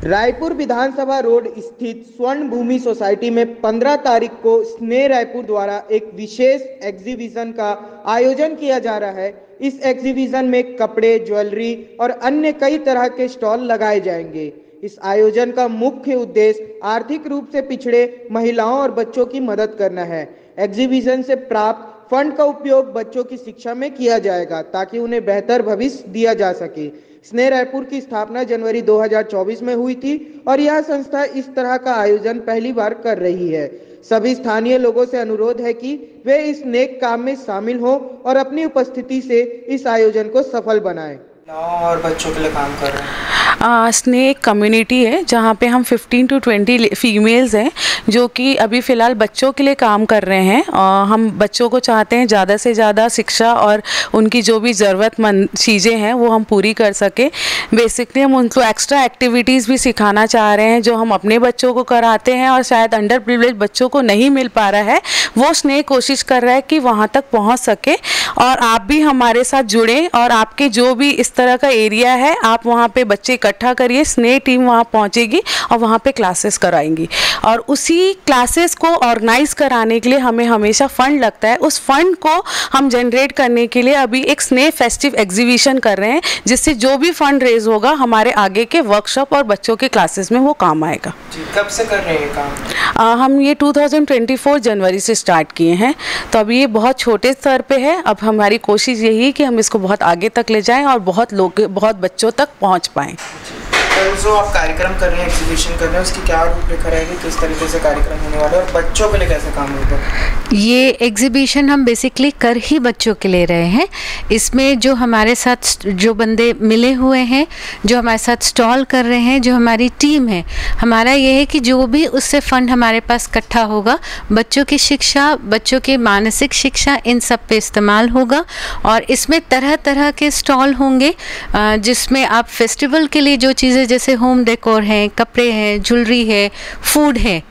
रायपुर विधानसभा road स्थित स्वर्ण भूमि society में 15 तारीख को स्नेह रायपुर द्वारा एक विशेष एग्जीबिशन का आयोजन किया जा रहा है। इस एग्जीबिशन में कपड़े, ज्वेलरी और अन्य कई तरह के स्टॉल लगाए जाएंगे। इस आयोजन का मुख्य उद्देश्य आर्थिक रूप से पिछड़े महिलाओं और बच्चों की मदद करना है। एग्जीबिशन से प्राप्त फंड का उपयोग बच्चों की शिक्षा में किया जाएगा ताकि उन्हें बेहतर भविष्य दिया जा सके। स्नेह रायपुर की स्थापना जनवरी 2024 में हुई थी और यह संस्था इस तरह का आयोजन पहली बार कर रही है। सभी स्थानीय लोगों से अनुरोध है कि वे इस नेक काम में शामिल हों और अपनी उपस्थिति से इस आयोजन को सफल बनाएं। और बच्चों के लिए काम कर रहे हैं। स्नेह एक कम्युनिटी है जहाँ पे हम 15 to 20 फीमेल्स हैं जो कि अभी फ़िलहाल बच्चों के लिए काम कर रहे हैं। हम बच्चों को चाहते हैं ज़्यादा से ज़्यादा शिक्षा और उनकी जो भी ज़रूरतमंद चीज़ें हैं वो हम पूरी कर सकें। बेसिकली हम उनको एक्स्ट्रा एक्टिविटीज़ भी सिखाना चाह रहे हैं जो हम अपने बच्चों को कराते हैं और शायद अंडर प्रिविलेज बच्चों को नहीं मिल पा रहा है, वो स्नेह कोशिश कर रहा है कि वहाँ तक पहुँच सके। और आप भी हमारे साथ जुड़ें और आपके जो भी इस तरह का एरिया है आप वहाँ पे बच्चे इकट्ठा करिए। स्नेह टीम वहाँ पहुँचेगी और वहाँ पे क्लासेस कराएंगी और उसी क्लासेस को ऑर्गेनाइज कराने के लिए हमें हमेशा फंड लगता है। उस फंड को हम जनरेट करने के लिए अभी एक स्नेह फेस्टिव एग्जीबिशन कर रहे हैं जिससे जो भी फंड रेज होगा हमारे आगे के वर्कशॉप और बच्चों के क्लासेस में वो काम आएगा। कब से कर रहे हैं काम? हम ये 2024 जनवरी से स्टार्ट किए हैं, तो अभी ये बहुत छोटे स्तर पे है। अब हमारी कोशिश यही है कि हम इसको बहुत आगे तक ले जाएं और बहुत बच्चों तक पहुंच पाएं। तो जो आप कार्यक्रम कर रहे हैं, एग्जीबिशन कर रहे हैं, उसकी क्या रूपरेखा रहेगी, किस तरीके से कार्यक्रम होने वाला है और बच्चों के लिए कैसे काम होगा? ये एग्जीबिशन हम बेसिकली कर ही बच्चों के ले रहे हैं। इसमें जो हमारे साथ जो बंदे मिले हुए हैं, जो हमारे साथ स्टॉल कर रहे हैं, जो हमारी टीम है, हमारा ये है कि जो भी उससे फंड हमारे पास इकट्ठा होगा बच्चों की शिक्षा, बच्चों की मानसिक शिक्षा, इन सब पे इस्तेमाल होगा। और इसमें तरह तरह के स्टॉल होंगे जिसमें आप फेस्टिवल के लिए जो चीज़ें जैसे होम डेकोर हैं, कपड़े हैं, ज्वेलरी है, फूड है,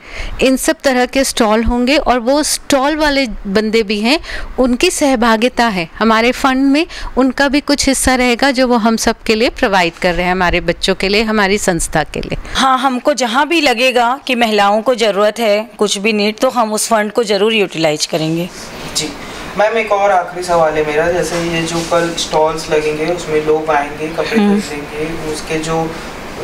इन सब तरह के स्टॉल होंगे। और वो स्टॉल वाले बंदे भी हैं, उनकी सहभागिता है हमारे फंड में, उनका भी कुछ हिस्सा रहेगा जो वो हम सब के लिए प्रोवाइड कर रहे हैं, हमारे बच्चों के लिए, हमारी संस्था के लिए। हाँ, हमको जहाँ भी लगेगा कि महिलाओं को ज़रूरत है कुछ भी नीड, तो हम उस फंड को ज़रूर यूटिलाइज करेंगे। जी मैम, एक और आखिरी सवाल है मेरा। जैसे ये जो कल स्टॉल्स लगेंगे उसमें लोग आएंगे, कपड़े खरीदेंगे, उसके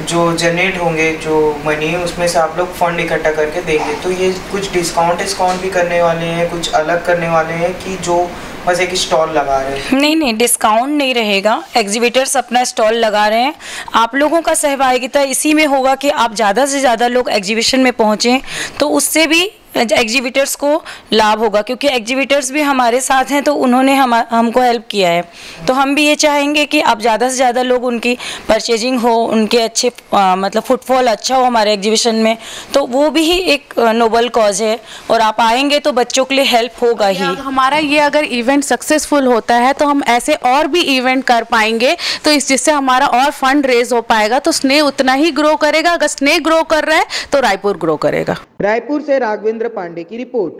जो जनरेट होंगे जो मनी उसमें से आप लोग फंड इकट्ठा करके देंगे, तो ये कुछ डिस्काउंट भी करने वाले हैं, कुछ अलग करने वाले हैं कि जो बस एक स्टॉल लगा रहे हैं? नहीं, डिस्काउंट नहीं रहेगा। एग्जीबिटर्स अपना स्टॉल लगा रहे हैं। आप लोगों का सहभागिता इसी में होगा कि आप ज़्यादा से ज़्यादा लोग एग्जीबिशन में पहुँचें, तो उससे भी एग्जीबिटर्स को लाभ होगा क्योंकि एग्जीबिटर्स भी हमारे साथ हैं, तो उन्होंने हमको हेल्प किया है। तो हम भी ये चाहेंगे कि आप ज़्यादा से ज़्यादा लोग उनकी परचेजिंग हो, उनके अच्छे मतलब फुटफॉल अच्छा हो हमारे एग्जीबिशन में, तो वो भी एक नोबल कॉज है और आप आएंगे तो बच्चों के लिए हेल्प होगा ही। हमारा ये अगर इवेंट सक्सेसफुल होता है तो हम ऐसे और भी इवेंट कर पाएंगे, तो जिससे हमारा और फंड रेज हो पाएगा, तो स्नेह उतना ही ग्रो करेगा। अगर स्नेह ग्रो कर रहा है तो रायपुर ग्रो करेगा। रायपुर से राघवेंद्र पांडे की रिपोर्ट।